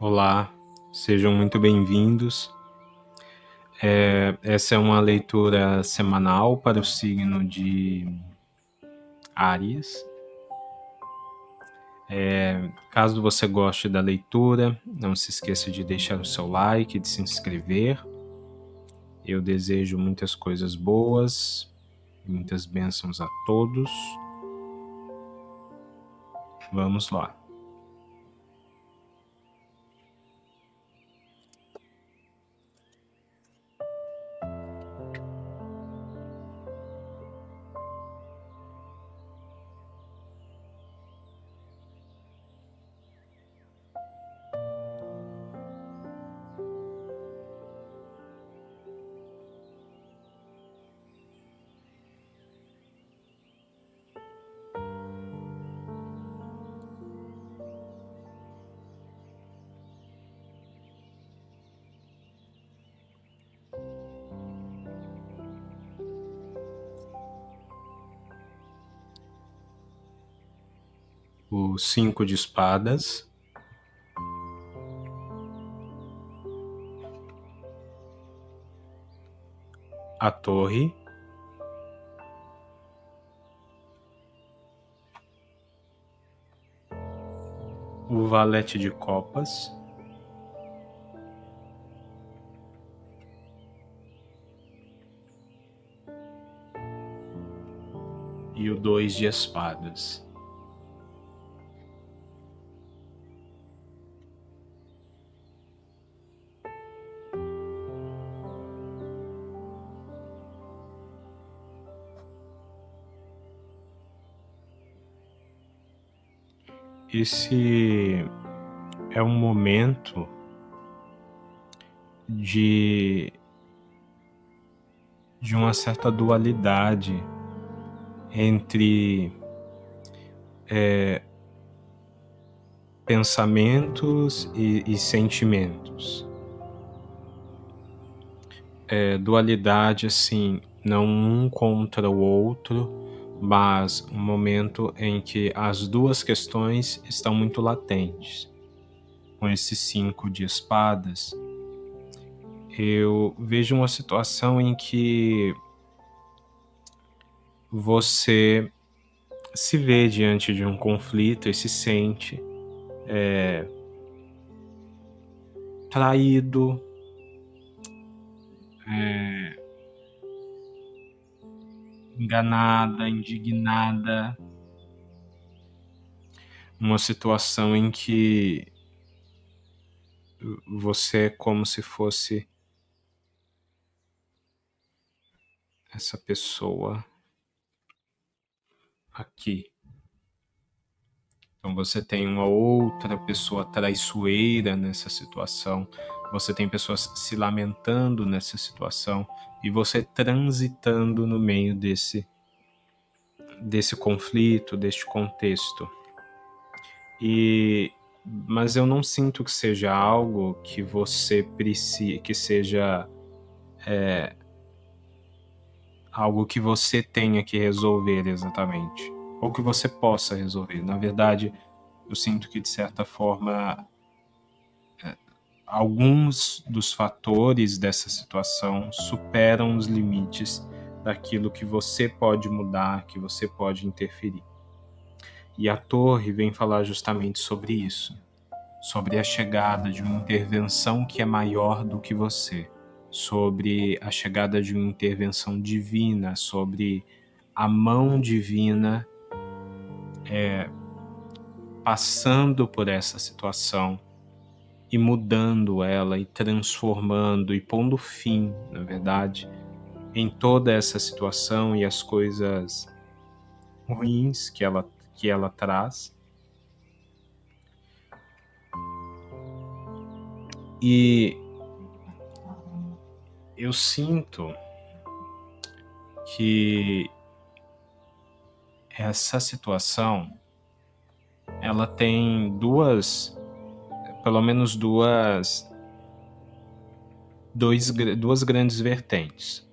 Olá, sejam muito bem-vindos. Essa é uma leitura semanal para o signo de Áries. Caso você goste da leitura, não se esqueça de deixar o seu like, de se inscrever. Eu desejo muitas coisas boas, muitas bênçãos a todos. Vamos lá. O 5 de espadas, a torre, o valete de copas, e o 2 de espadas. Esse é um momento de uma certa dualidade entre pensamentos e sentimentos. Dualidade, assim, não um contra o outro, mas um momento em que as duas questões estão muito latentes. Com esse 5 de espadas, eu vejo uma situação em que você se vê diante de um conflito e se sente traído, enganada, indignada, uma situação em que você é como se fosse essa pessoa aqui. Então você tem uma outra pessoa traiçoeira nessa situação, você tem pessoas se lamentando nessa situação e você transitando no meio desse conflito, deste contexto. Mas eu não sinto que seja algo que você precise, que seja algo que você tenha que resolver exatamente, ou que você possa resolver. Na verdade, eu sinto que, de certa forma, alguns dos fatores dessa situação superam os limites daquilo que você pode mudar, que você pode interferir. E a torre vem falar justamente sobre isso, sobre a chegada de uma intervenção que é maior do que você, sobre a chegada de uma intervenção divina, sobre a mão divina passando por essa situação e mudando ela e transformando e pondo fim, na verdade, em toda essa situação e as coisas ruins que ela traz. E eu sinto que essa situação ela tem pelo menos duas grandes vertentes.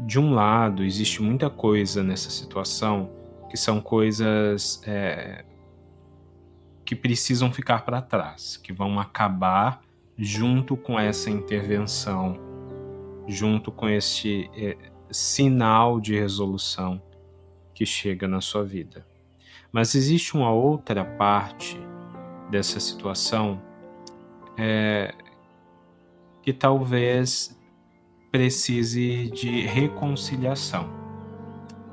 De um lado, existe muita coisa nessa situação que são coisas que precisam ficar para trás, que vão acabar junto com essa intervenção, junto com este sinal de resolução que chega na sua vida. Mas existe uma outra parte dessa situação que talvez precise de reconciliação,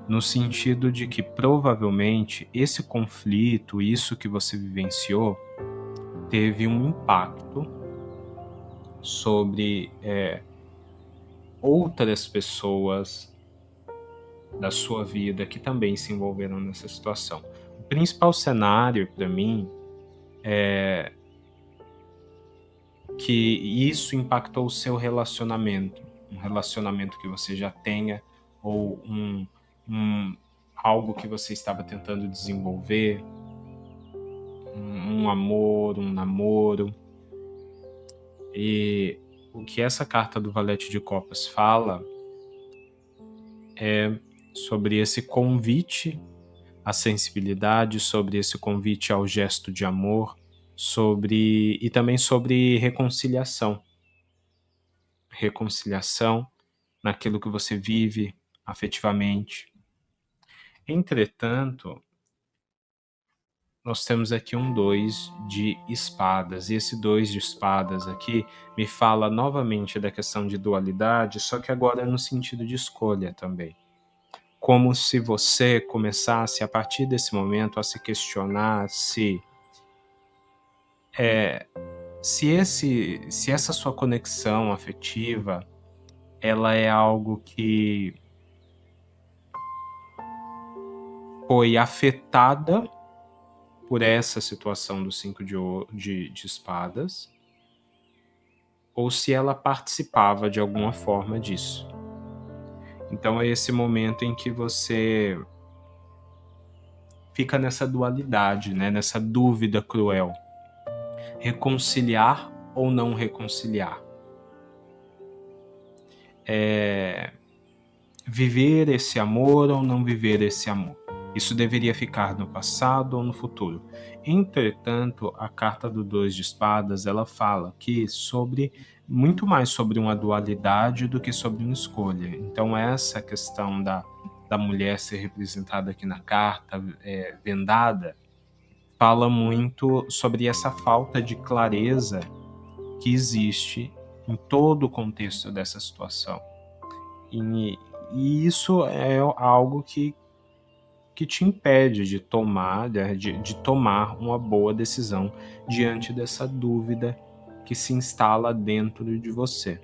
no sentido de que provavelmente esse conflito, isso que você vivenciou, teve um impacto sobre outras pessoas da sua vida que também se envolveram nessa situação. O principal cenário para mim é que isso impactou o seu relacionamento, um relacionamento que você já tenha ou algo que você estava tentando desenvolver, um amor, um namoro. E o que essa carta do Valete de Copas fala é sobre esse convite à sensibilidade, sobre esse convite ao gesto de amor, e também sobre reconciliação. Reconciliação naquilo que você vive afetivamente. Entretanto, nós temos aqui um 2 de espadas, e esse 2 de espadas aqui me fala novamente da questão de dualidade, só que agora no sentido de escolha também. Como se você começasse, a partir desse momento, a se questionar se essa sua conexão afetiva, ela é algo que foi afetada por essa situação do 5 de espadas, ou se ela participava de alguma forma disso. Então é esse momento em que você fica nessa dualidade, né? Nessa dúvida cruel. Reconciliar ou não reconciliar? Viver esse amor ou não viver esse amor? Isso deveria ficar no passado ou no futuro? Entretanto, a carta do 2 de espadas, ela fala que muito mais sobre uma dualidade do que sobre uma escolha. Então essa questão da mulher ser representada aqui na carta, vendada, fala muito sobre essa falta de clareza que existe em todo o contexto dessa situação. E isso é algo que te impede de tomar uma boa decisão diante dessa dúvida que se instala dentro de você.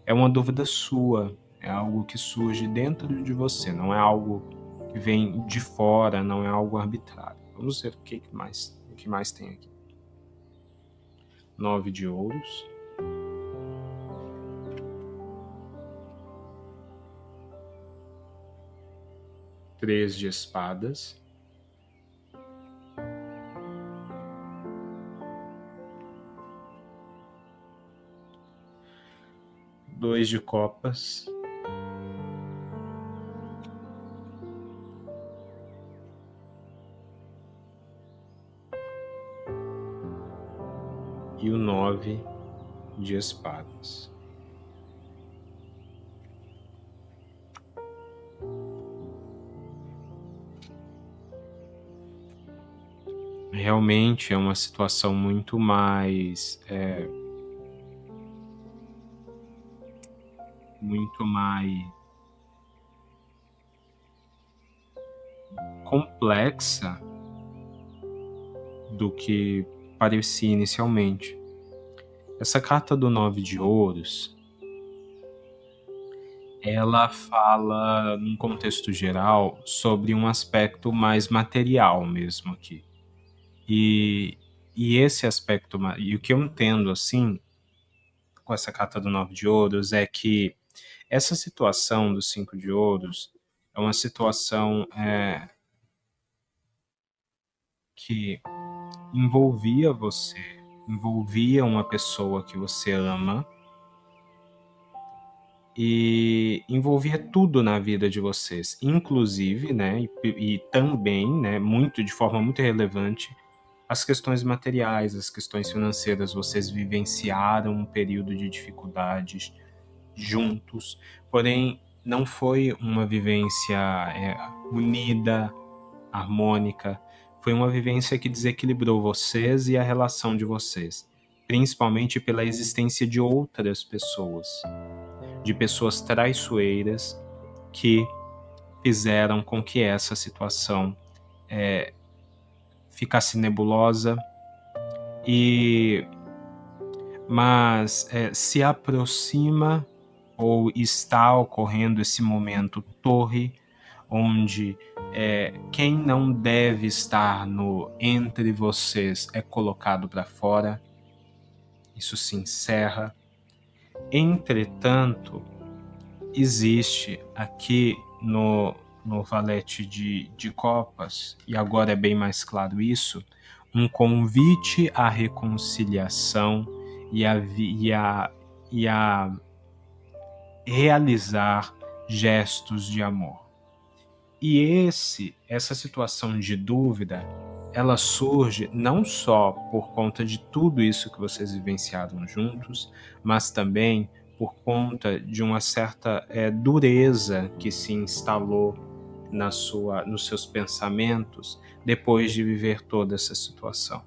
É uma dúvida sua, é algo que surge dentro de você, não é algo que vem de fora, não é algo arbitrário. Vamos ver o que mais tem aqui. 9 de ouros. Três de espadas. Dois de copas. E o 9 de espadas. Realmente é uma situação muito mais complexa do que parecia inicialmente. Essa carta do 9 de ouros, ela fala, num contexto geral, sobre um aspecto mais material mesmo aqui. E esse aspecto, e o que eu entendo assim, com essa carta do 9 de ouros, é que essa situação do 5 de ouros é uma situação que envolvia você, envolvia uma pessoa que você ama e envolvia tudo na vida de vocês, inclusive, né, e também, né, de forma muito relevante, as questões materiais, as questões financeiras. Vocês vivenciaram um período de dificuldades juntos, porém não foi uma vivência unida, harmônica. Foi uma vivência que desequilibrou vocês e a relação de vocês, principalmente pela existência de outras pessoas, de pessoas traiçoeiras que fizeram com que essa situação ficasse nebulosa, mas se aproxima ou está ocorrendo esse momento torre, onde quem não deve estar entre vocês é colocado para fora. Isso se encerra. Entretanto, existe aqui no valete de copas, e agora é bem mais claro isso, um convite à reconciliação e a realizar gestos de amor. E essa situação de dúvida, ela surge não só por conta de tudo isso que vocês vivenciaram juntos, mas também por conta de uma certa dureza que se instalou nos seus pensamentos depois de viver toda essa situação.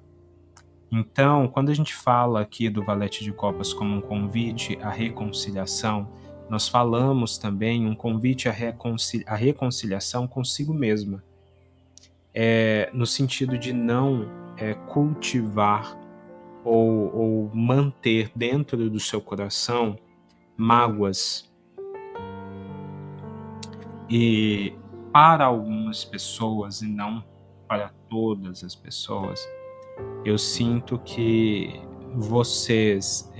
Então, quando a gente fala aqui do Valete de Copas como um convite à reconciliação, nós falamos também um convite à reconciliação consigo mesma, no sentido de não cultivar ou manter dentro do seu coração mágoas. E para algumas pessoas, e não para todas as pessoas, eu sinto que vocês,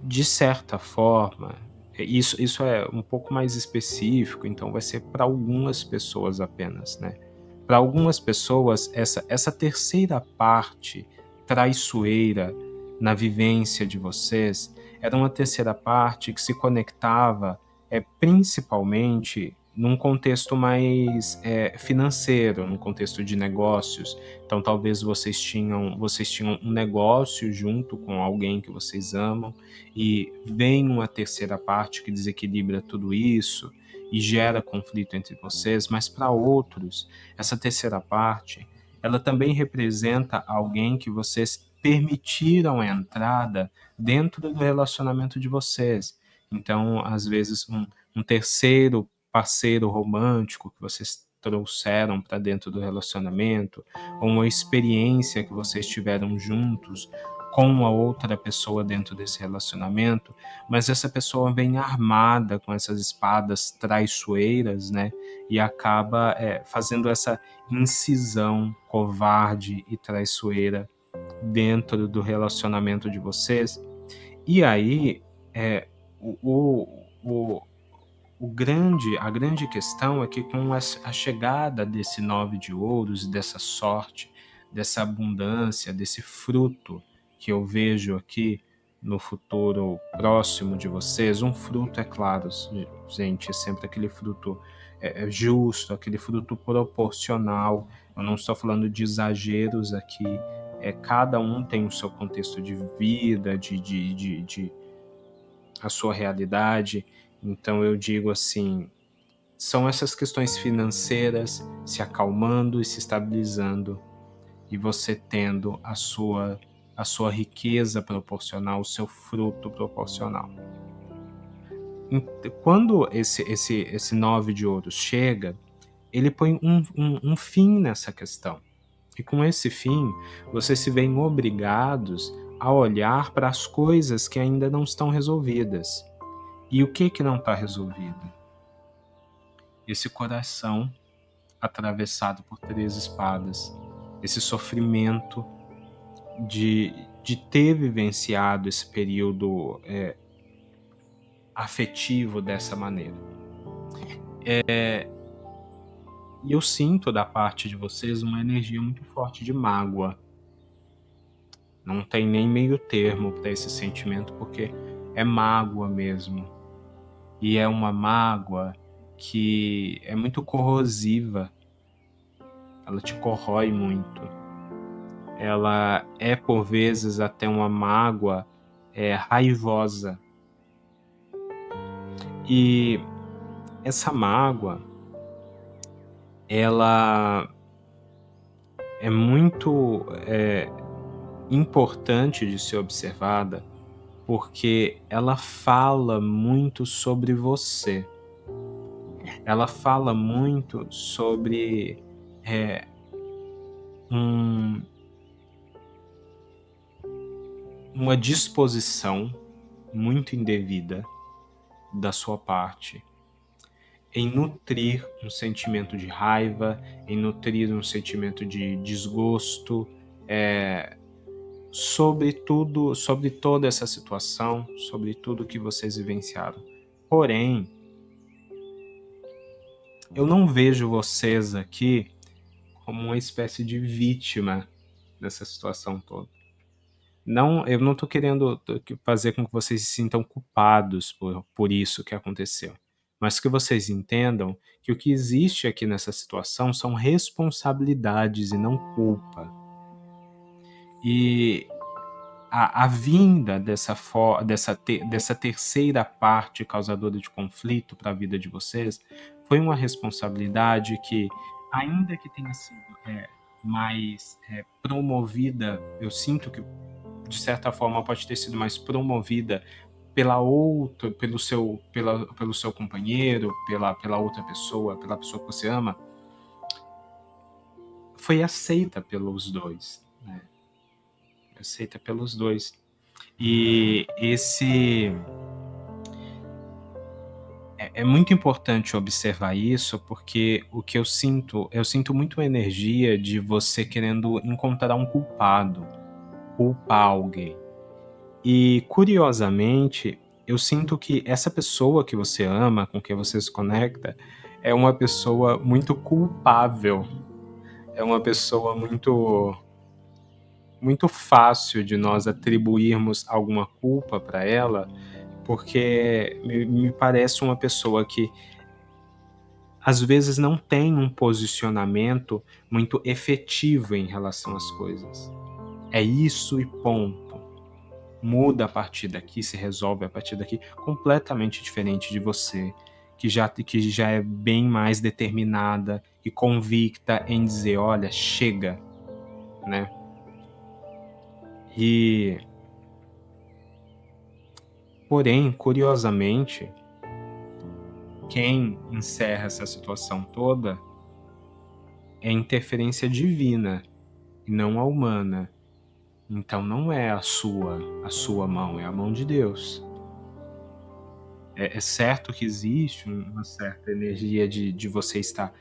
de certa forma, isso é um pouco mais específico, então vai ser para algumas pessoas apenas, né? Para algumas pessoas, essa terceira parte traiçoeira na vivência de vocês era uma terceira parte que se conectava principalmente num contexto mais financeiro, num contexto de negócios. Então talvez vocês tinham um negócio junto com alguém que vocês amam, e vem uma terceira parte que desequilibra tudo isso e gera conflito entre vocês. Mas para outros, essa terceira parte, ela também representa alguém que vocês permitiram a entrada dentro do relacionamento de vocês. Então, às vezes, um terceiro parceiro romântico que vocês trouxeram para dentro do relacionamento, ou uma experiência que vocês tiveram juntos com uma outra pessoa dentro desse relacionamento, mas essa pessoa vem armada com essas espadas traiçoeiras, né? E acaba fazendo essa incisão covarde e traiçoeira dentro do relacionamento de vocês. E aí, a grande questão é que com a chegada desse 9 de ouros, dessa sorte, dessa abundância, desse fruto que eu vejo aqui no futuro próximo de vocês, um fruto, é claro, gente, é sempre aquele fruto justo, aquele fruto proporcional. Eu não estou falando de exageros aqui, cada um tem o seu contexto de vida, a sua realidade. Então eu digo assim, são essas questões financeiras se acalmando e se estabilizando, e você tendo a sua riqueza proporcional, o seu fruto proporcional. Quando esse 9 de ouros chega, ele põe um fim nessa questão. E com esse fim, vocês se veem obrigados a olhar para as coisas que ainda não estão resolvidas. E o que não está resolvido? Esse coração atravessado por 3 espadas, esse sofrimento de ter vivenciado esse período afetivo dessa maneira. E eu sinto da parte de vocês uma energia muito forte de mágoa. Não tem nem meio termo para esse sentimento, porque é mágoa mesmo. E é uma mágoa que é muito corrosiva. Ela te corrói muito. ela é por vezes até uma mágoa raivosa. E essa mágoa, ela é muito importante de ser observada, porque ela fala muito sobre você. Ela fala muito sobre um, uma disposição muito indevida da sua parte em nutrir um sentimento de raiva, em nutrir um sentimento de desgosto, sobre tudo, sobre toda essa situação, sobre tudo que vocês vivenciaram. Porém, eu não vejo vocês aqui como uma espécie de vítima dessa situação toda. Não, eu não estou querendo fazer com que vocês se sintam culpados por isso que aconteceu, mas que vocês entendam que o que existe aqui nessa situação são responsabilidades e não culpa. E a vinda dessa terceira parte causadora de conflito para a vida de vocês foi uma responsabilidade que, ainda que tenha sido mais promovida, eu sinto que de certa forma pode ter sido mais promovida pelo seu companheiro, pela outra pessoa, pela pessoa que você ama, foi aceita pelos dois, né? Aceita pelos dois. E é muito importante observar isso, porque o que eu sinto muito a energia de você querendo encontrar um culpado, culpar alguém. E, curiosamente, eu sinto que essa pessoa que você ama, com quem você se conecta, é uma pessoa muito culpável. É uma pessoa muito fácil de nós atribuirmos alguma culpa para ela, porque me parece uma pessoa que às vezes não tem um posicionamento muito efetivo em relação às coisas. É isso e ponto. Muda a partir daqui, se resolve a partir daqui, completamente diferente de você, que já é bem mais determinada e convicta em dizer, olha, chega, né? E, porém, curiosamente, quem encerra essa situação toda é a interferência divina e não a humana. Então não é a sua mão, é a mão de Deus. É certo que existe uma certa energia de você estar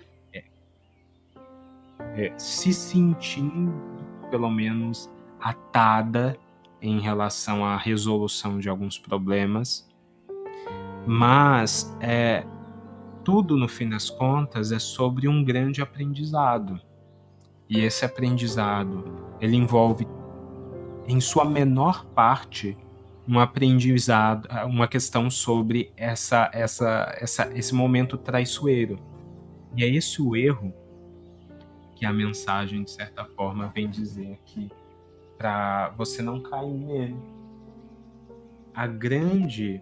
se sentindo, pelo menos, atada em relação à resolução de alguns problemas, mas tudo, no fim das contas, é sobre um grande aprendizado. E esse aprendizado, ele envolve, em sua menor parte, um aprendizado, uma questão sobre esse momento traiçoeiro. E é esse o erro que a mensagem, de certa forma, vem dizer aqui, para você não cair nele. A grande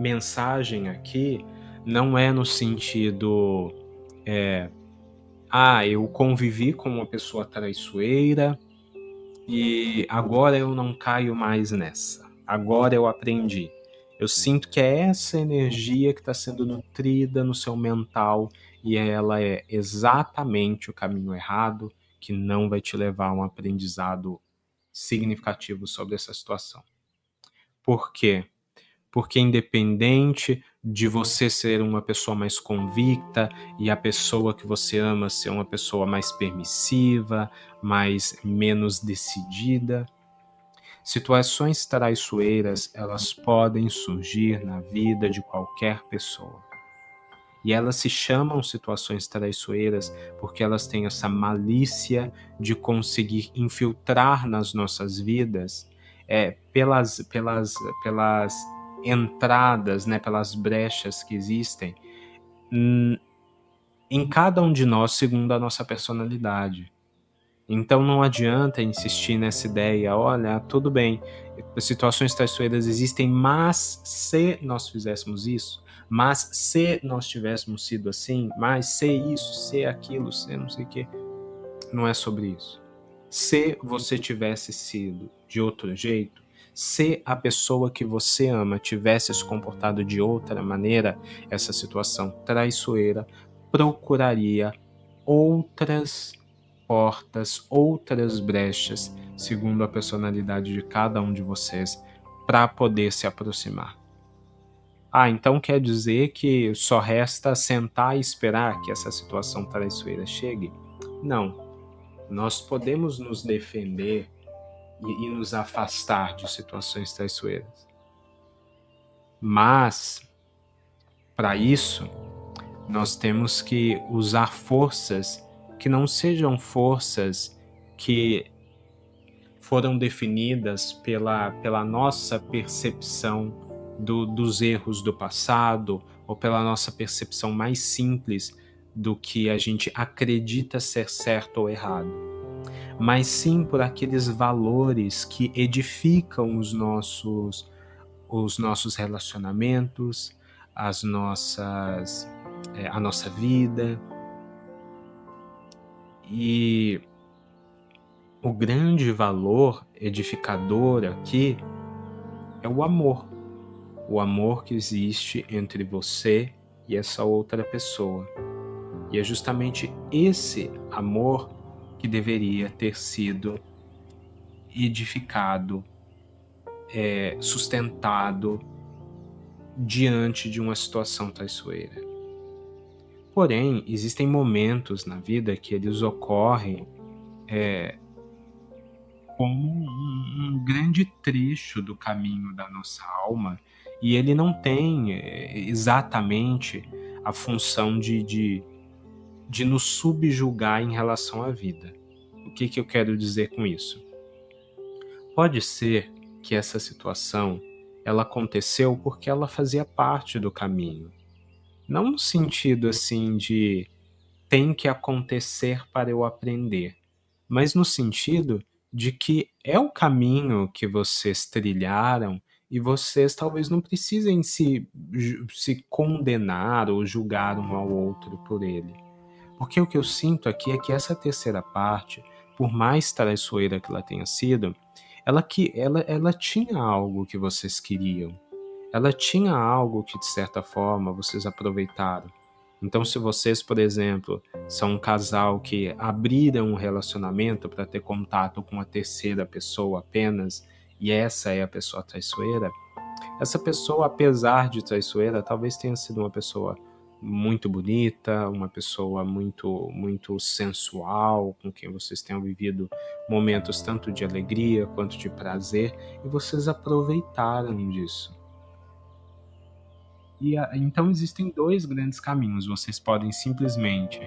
mensagem aqui não é no sentido eu convivi com uma pessoa traiçoeira e agora eu não caio mais nessa. Agora eu aprendi. Eu sinto que é essa energia que está sendo nutrida no seu mental e ela é exatamente o caminho errado, que não vai te levar a um aprendizado significativo sobre essa situação. Por quê? Porque independente de você ser uma pessoa mais convicta e a pessoa que você ama ser uma pessoa mais permissiva, menos decidida, situações traiçoeiras, elas podem surgir na vida de qualquer pessoa. E elas se chamam situações traiçoeiras porque elas têm essa malícia de conseguir infiltrar nas nossas vidas pelas entradas, né, pelas brechas que existem, em cada um de nós segundo a nossa personalidade. Então não adianta insistir nessa ideia, olha, tudo bem, situações traiçoeiras existem, mas se nós fizéssemos isso, mas se nós tivéssemos sido assim, mas se isso, se aquilo, se não sei o quê, não é sobre isso. Se você tivesse sido de outro jeito, se a pessoa que você ama tivesse se comportado de outra maneira, essa situação traiçoeira procuraria outras portas, outras brechas, segundo a personalidade de cada um de vocês, para poder se aproximar. Ah, então quer dizer que só resta sentar e esperar que essa situação traiçoeira chegue? Não. Nós podemos nos defender e nos afastar de situações traiçoeiras. Mas, para isso, nós temos que usar forças que não sejam forças que foram definidas pela nossa percepção dos erros do passado ou pela nossa percepção mais simples do que a gente acredita ser certo ou errado, mas sim por aqueles valores que edificam os nossos relacionamentos, a nossa vida. E o grande valor edificador aqui é o amor que existe entre você e essa outra pessoa. E é justamente esse amor que deveria ter sido edificado, sustentado diante de uma situação traiçoeira. Porém, existem momentos na vida que eles ocorrem como um grande trecho do caminho da nossa alma, e ele não tem exatamente a função de nos subjugar em relação à vida. O que eu quero dizer com isso? Pode ser que essa situação ela aconteceu porque ela fazia parte do caminho. Não no sentido assim de tem que acontecer para eu aprender, mas no sentido de que é o caminho que vocês trilharam e vocês talvez não precisem se condenar ou julgar um ao outro por ele. Porque o que eu sinto aqui é que essa terceira parte, por mais traiçoeira que ela tenha sido, ela tinha algo que vocês queriam. Ela tinha algo que, de certa forma, vocês aproveitaram. Então, se vocês, por exemplo, são um casal que abriram um relacionamento para ter contato com a terceira pessoa apenas, e essa é a pessoa traiçoeira, essa pessoa, apesar de traiçoeira, talvez tenha sido uma pessoa muito bonita, uma pessoa muito sensual, com quem vocês tenham vivido momentos tanto de alegria quanto de prazer, e vocês aproveitaram disso. Então existem dois grandes caminhos. Vocês podem simplesmente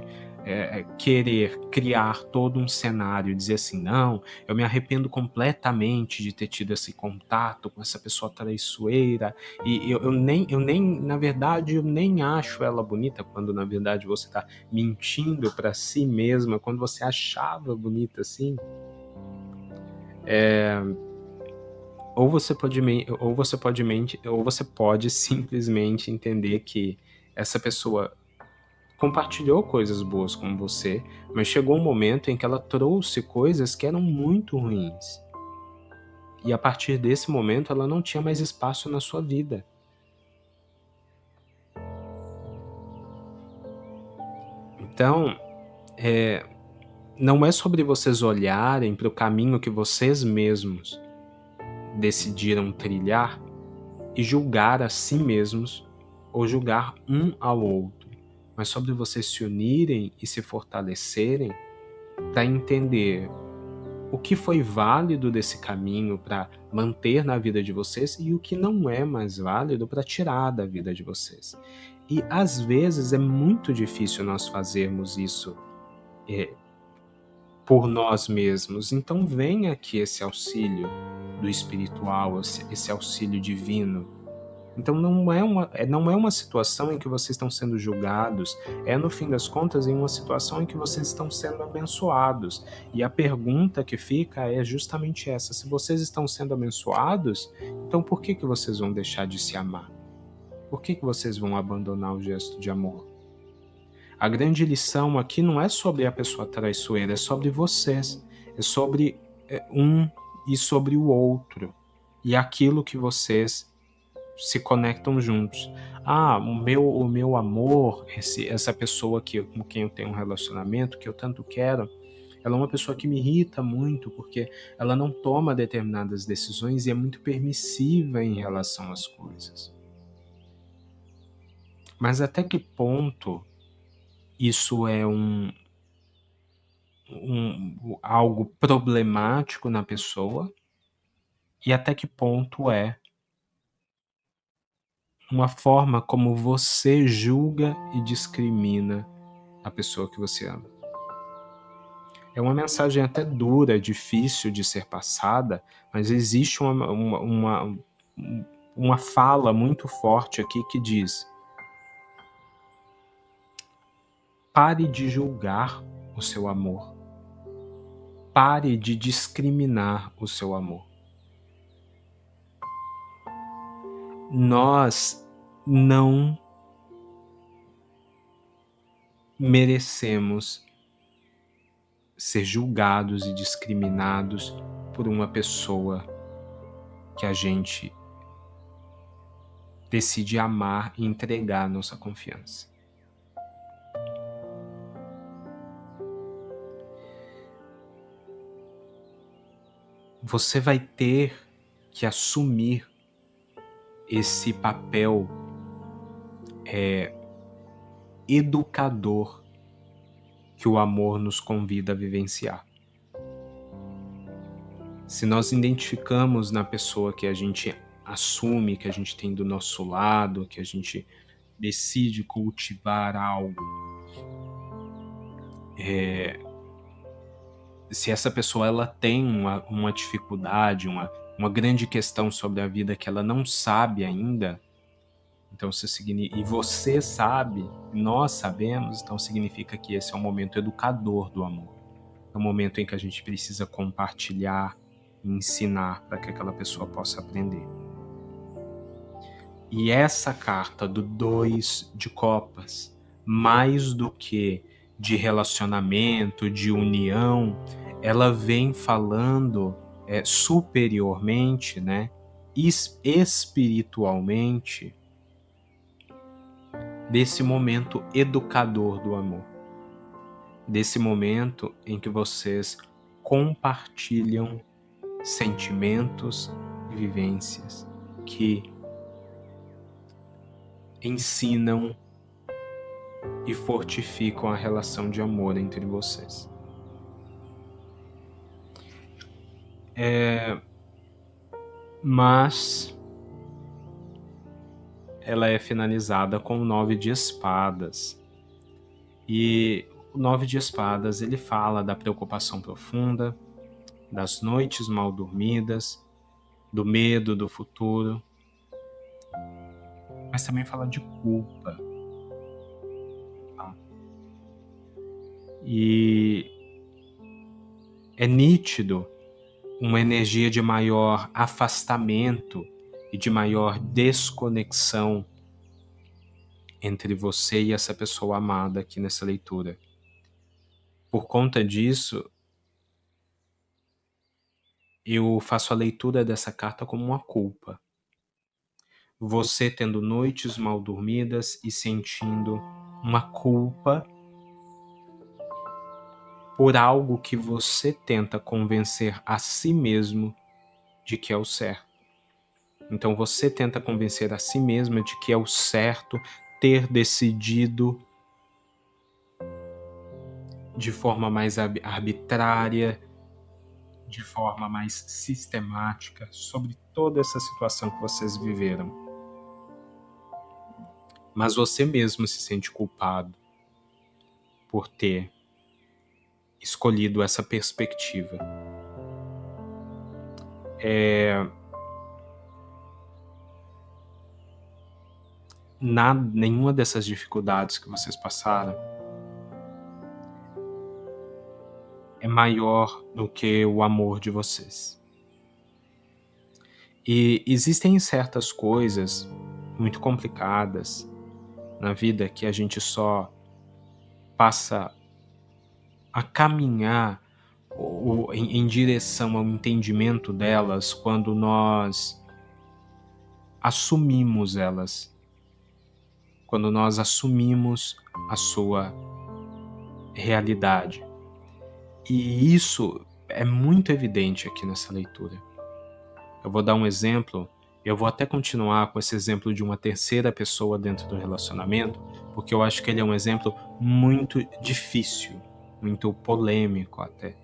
querer criar todo um cenário e dizer assim, não, eu me arrependo completamente de ter tido esse contato com essa pessoa traiçoeira, e na verdade, eu nem acho ela bonita, quando na verdade você está mentindo para si mesma, quando você achava bonita assim. Ou você pode simplesmente entender que essa pessoa compartilhou coisas boas com você, mas chegou um momento em que ela trouxe coisas que eram muito ruins. E a partir desse momento ela não tinha mais espaço na sua vida. Então, não é sobre vocês olharem para o caminho que vocês mesmos decidiram trilhar e julgar a si mesmos ou julgar um ao outro, mas sobre vocês se unirem e se fortalecerem para entender o que foi válido desse caminho para manter na vida de vocês e o que não é mais válido para tirar da vida de vocês. E às vezes é muito difícil nós fazermos isso por nós mesmos. Então vem aqui esse auxílio do espiritual, esse auxílio divino, Então não é uma situação em que vocês estão sendo julgados, no fim das contas, em uma situação em que vocês estão sendo abençoados. E a pergunta que fica é justamente essa: se vocês estão sendo abençoados, então por que vocês vão deixar de se amar? Por que vocês vão abandonar o gesto de amor? A grande lição aqui não é sobre a pessoa traiçoeira, é sobre vocês. É sobre um e sobre o outro. E aquilo que vocês se conectam juntos. O meu amor, essa pessoa com quem eu tenho um relacionamento, que eu tanto quero, ela é uma pessoa que me irrita muito, porque ela não toma determinadas decisões e é muito permissiva em relação às coisas. Mas até que ponto isso é algo problemático na pessoa, e até que ponto é uma forma como você julga e discrimina a pessoa que você ama. É uma mensagem até dura, difícil de ser passada, mas existe uma fala muito forte aqui que diz: pare de julgar o seu amor. Pare de discriminar o seu amor. Nós não merecemos ser julgados e discriminados por uma pessoa que a gente decide amar e entregar nossa confiança. Você vai ter que assumir esse papel educador que o amor nos convida a vivenciar. Se nós identificamos na pessoa que a gente assume, que a gente tem do nosso lado, que a gente decide cultivar algo, se essa pessoa ela tem uma dificuldade, uma grande questão sobre a vida que ela não sabe ainda, então e você sabe, nós sabemos, então significa que esse é um momento educador do amor. É um momento em que a gente precisa compartilhar e ensinar para que aquela pessoa possa aprender. E essa carta do 2 de copas, mais do que de relacionamento, de união, ela vem falando superiormente, né, espiritualmente, desse momento educador do amor. Desse momento em que vocês compartilham sentimentos e vivências que ensinam e fortificam a relação de amor entre vocês. Mas ela é finalizada com o 9 de espadas. E o 9 de espadas, ele fala da preocupação profunda, das noites mal dormidas, do medo do futuro, mas também fala de culpa. Tá? E é nítido uma energia de maior afastamento e de maior desconexão entre você e essa pessoa amada aqui nessa leitura. Por conta disso, eu faço a leitura dessa carta como uma culpa. Você tendo noites mal dormidas e sentindo uma culpa por algo que você tenta convencer a si mesmo de que é o certo. Então você tenta convencer a si mesma de que é o certo ter decidido de forma mais arbitrária, de forma mais sistemática sobre toda essa situação que vocês viveram. Mas você mesmo se sente culpado por ter escolhido essa perspectiva. nenhuma dessas dificuldades que vocês passaram é maior do que o amor de vocês. E existem certas coisas muito complicadas na vida que a gente só passa a caminhar em direção ao entendimento delas quando nós assumimos elas, quando nós assumimos a sua realidade. E isso é muito evidente aqui nessa leitura. Eu vou dar um exemplo, eu vou até continuar com esse exemplo de uma terceira pessoa dentro do relacionamento, porque eu acho que ele é um exemplo muito difícil, muito polêmico até.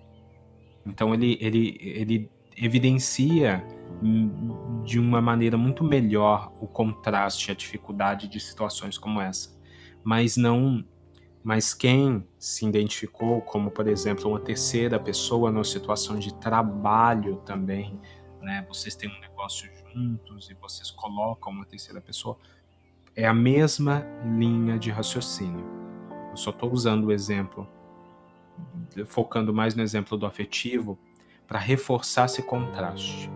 Então ele evidencia de uma maneira muito melhor o contraste, a dificuldade de situações como essa. Mas quem se identificou como, por exemplo, uma terceira pessoa numa situação de trabalho também, né? Vocês têm um negócio juntos e vocês colocam uma terceira pessoa, é a mesma linha de raciocínio. Eu só estou usando o exemplo, focando mais no exemplo do afetivo, para reforçar esse contraste.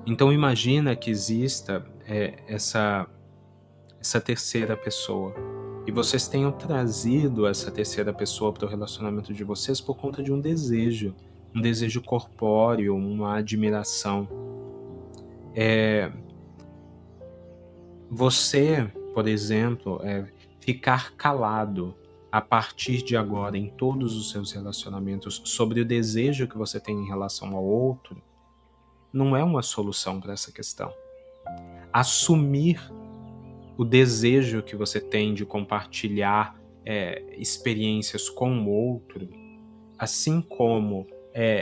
Então imagina que exista essa terceira pessoa, e vocês tenham trazido essa terceira pessoa para o relacionamento de vocês por conta de um desejo corpóreo, uma admiração. Você, por exemplo, ficar calado a partir de agora em todos os seus relacionamentos sobre o desejo que você tem em relação ao outro, não é uma solução para essa questão. Assumir o desejo que você tem de compartilhar experiências com o outro, assim como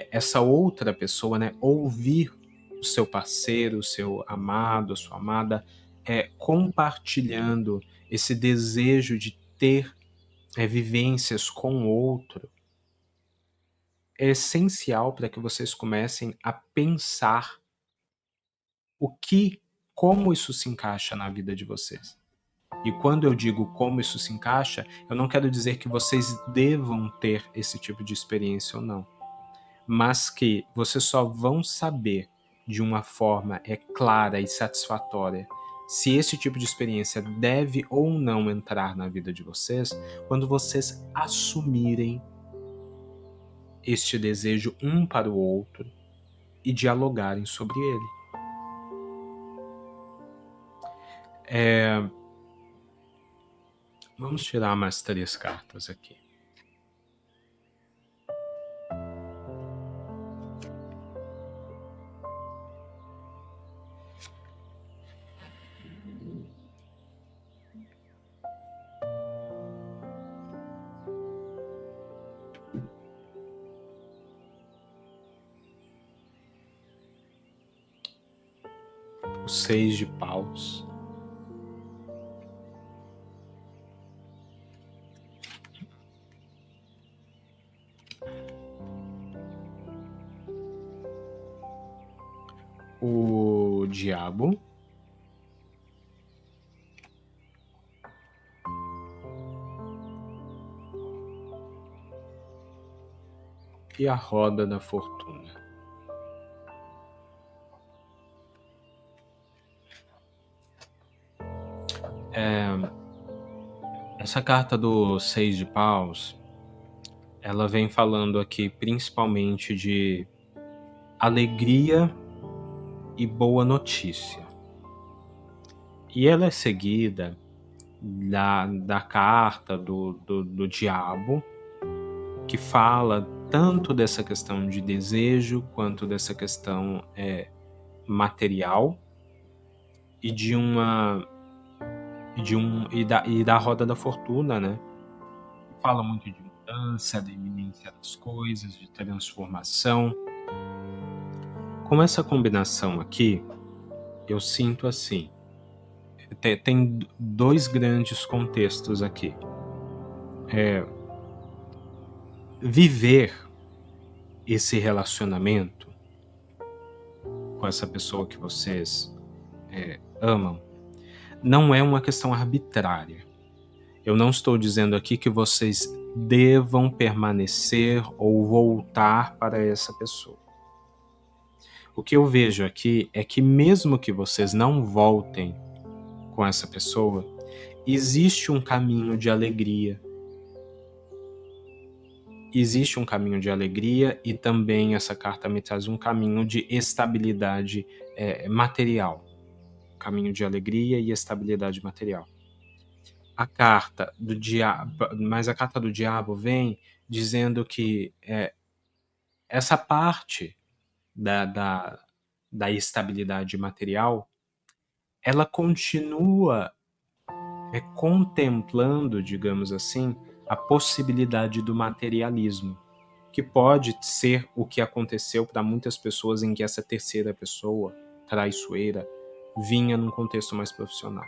essa outra pessoa, né, ouvir o seu parceiro, o seu amado, a sua amada, compartilhando esse desejo de ter vivências com o outro, é essencial para que vocês comecem a pensar como isso se encaixa na vida de vocês. E quando eu digo como isso se encaixa, eu não quero dizer que vocês devam ter esse tipo de experiência ou não, mas que vocês só vão saber de uma forma clara e satisfatória se esse tipo de experiência deve ou não entrar na vida de vocês quando vocês assumirem este desejo um para o outro e dialogarem sobre ele. Vamos tirar mais 3 cartas aqui. O 6 de paus. O diabo. E a roda da fortuna. Essa carta do 6 de paus, ela vem falando aqui principalmente de alegria e boa notícia. E ela é seguida da carta do diabo, que fala tanto dessa questão de desejo quanto dessa questão material e da roda da fortuna, né? Fala muito de mudança, da iminência das coisas, de transformação. Com essa combinação aqui, eu sinto assim, tem 2 grandes contextos aqui. Viver esse relacionamento com essa pessoa que vocês amam não é uma questão arbitrária. Eu não estou dizendo aqui que vocês devam permanecer ou voltar para essa pessoa. O que eu vejo aqui é que mesmo que vocês não voltem com essa pessoa, existe um caminho de alegria. Existe um caminho de alegria e também essa carta me traz um caminho de estabilidade material. Caminho de alegria e estabilidade material. A carta do diabo, mas a carta do diabo vem dizendo que essa parte da estabilidade material, ela continua contemplando, digamos assim, a possibilidade do materialismo, que pode ser o que aconteceu para muitas pessoas em que essa terceira pessoa, traiçoeira, vinha num contexto mais profissional.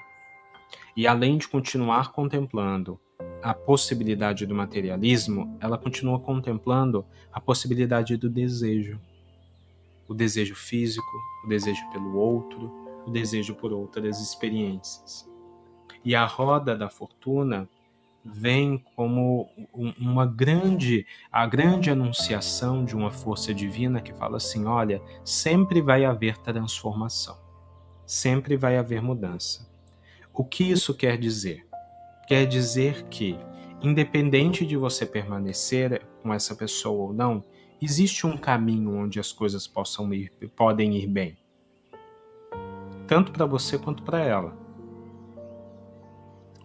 E além de continuar contemplando a possibilidade do materialismo, ela continua contemplando a possibilidade do desejo. O desejo físico, o desejo pelo outro, o desejo por outras experiências. E a roda da fortuna vem como a grande anunciação de uma força divina que fala assim: olha, sempre vai haver transformação, sempre vai haver mudança. O que isso quer dizer? Quer dizer que, independente de você permanecer com essa pessoa ou não, existe um caminho onde as coisas podem ir bem, tanto para você quanto para ela.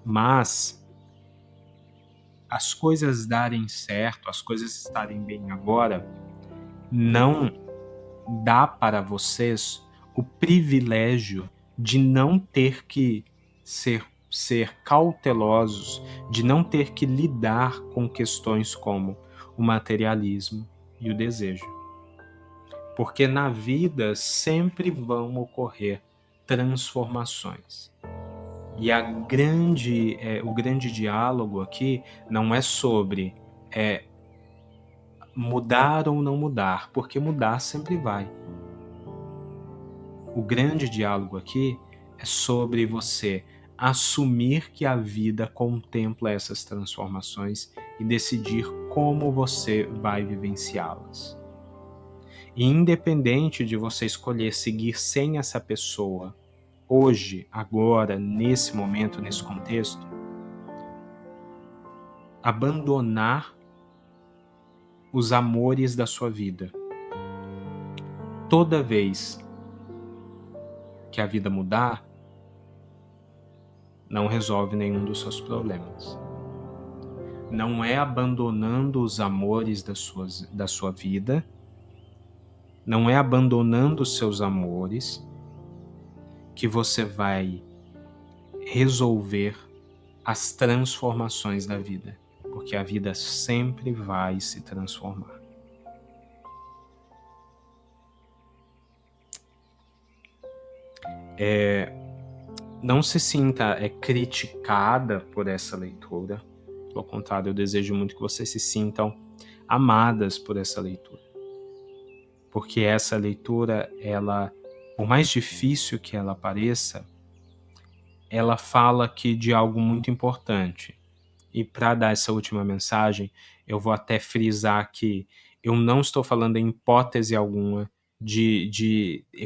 Mas as coisas darem certo, as coisas estarem bem agora, não dá para vocês o privilégio de não ter que ser cautelosos, de não ter que lidar com questões como o materialismo e o desejo. Porque na vida sempre vão ocorrer transformações. E o grande diálogo aqui não é sobre mudar ou não mudar, porque mudar sempre vai. O grande diálogo aqui é sobre você assumir que a vida contempla essas transformações e decidir como você vai vivenciá-las. E independente de você escolher seguir sem essa pessoa, hoje, agora, nesse momento, nesse contexto, abandonar os amores da sua vida. Toda vez que a vida mudar, não resolve nenhum dos seus problemas. Não é abandonando os amores da sua vida, não é abandonando os seus amores que você vai resolver as transformações da vida, porque a vida sempre vai se transformar. Não se sinta criticada por essa leitura. Pelo contrário, eu desejo muito que vocês se sintam amadas por essa leitura. Porque essa leitura, ela, por mais difícil que ela pareça, ela fala aqui de algo muito importante. E para dar essa última mensagem, eu vou até frisar que eu não estou falando em hipótese alguma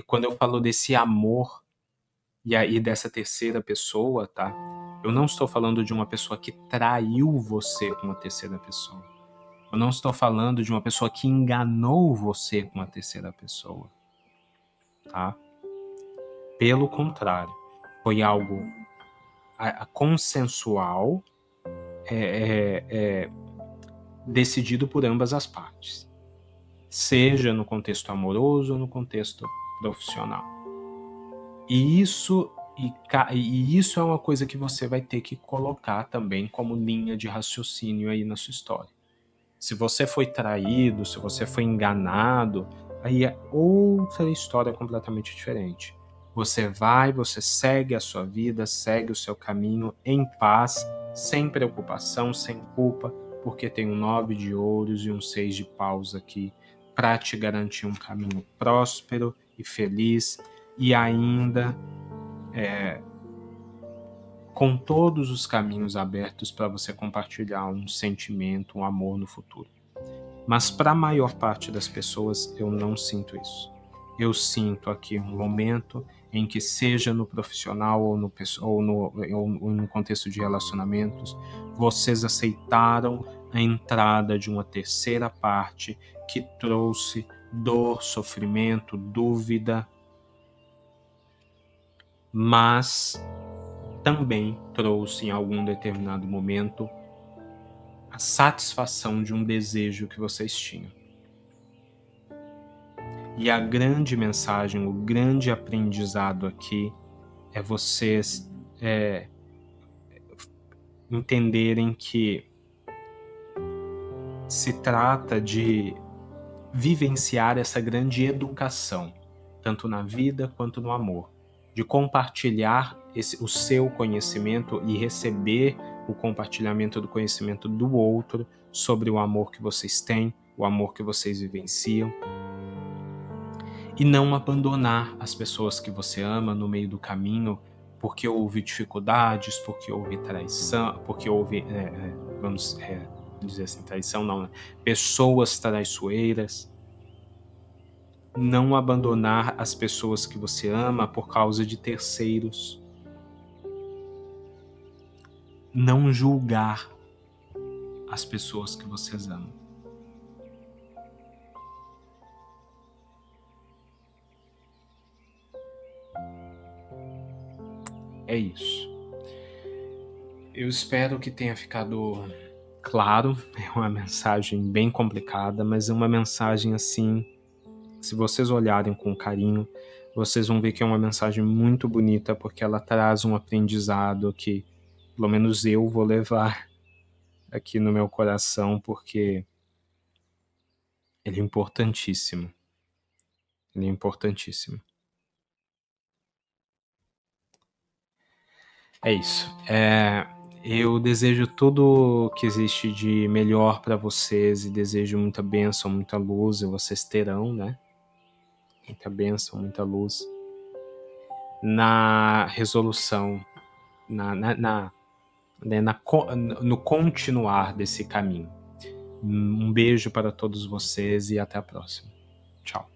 quando eu falo desse amor e aí dessa terceira pessoa, tá? Eu não estou falando de uma pessoa que traiu você com uma terceira pessoa. Eu não estou falando de uma pessoa que enganou você com uma terceira pessoa, tá? Pelo contrário, foi algo consensual, decidido por ambas as partes, seja no contexto amoroso ou no contexto profissional. E isso é uma coisa que você vai ter que colocar também como linha de raciocínio aí na sua história. Se você foi traído, se você foi enganado, aí é outra história completamente diferente. Você segue a sua vida, segue o seu caminho em paz, sem preocupação, sem culpa, porque tem um 9 de ouros e um 6 de paus aqui para te garantir um caminho próspero e feliz e ainda com todos os caminhos abertos para você compartilhar um sentimento, um amor no futuro. Mas para a maior parte das pessoas eu não sinto isso. Eu sinto aqui um momento em que, seja no profissional ou no contexto de relacionamentos, vocês aceitaram a entrada de uma terceira parte que trouxe dor, sofrimento, dúvida, mas também trouxe em algum determinado momento a satisfação de um desejo que vocês tinham. E a grande mensagem, o grande aprendizado aqui é vocês entenderem que se trata de vivenciar essa grande educação, tanto na vida quanto no amor, de compartilhar o seu conhecimento e receber o compartilhamento do conhecimento do outro sobre o amor que vocês têm, o amor que vocês vivenciam, e não abandonar as pessoas que você ama no meio do caminho porque houve dificuldades, porque houve traição, porque houve, vamos dizer assim, traição não, né? Pessoas traiçoeiras. Não abandonar as pessoas que você ama por causa de terceiros. Não julgar as pessoas que vocês amam. É isso. Eu espero que tenha ficado claro. É uma mensagem bem complicada, mas é uma mensagem assim, se vocês olharem com carinho, vocês vão ver que é uma mensagem muito bonita, porque ela traz um aprendizado que, pelo menos eu vou levar aqui no meu coração, porque ele é importantíssimo. Ele é importantíssimo. É isso. Eu desejo tudo que existe de melhor para vocês e desejo muita bênção, muita luz, e vocês terão, né? Muita bênção, muita luz na resolução, no continuar desse caminho. Um beijo para todos vocês e até a próxima. Tchau.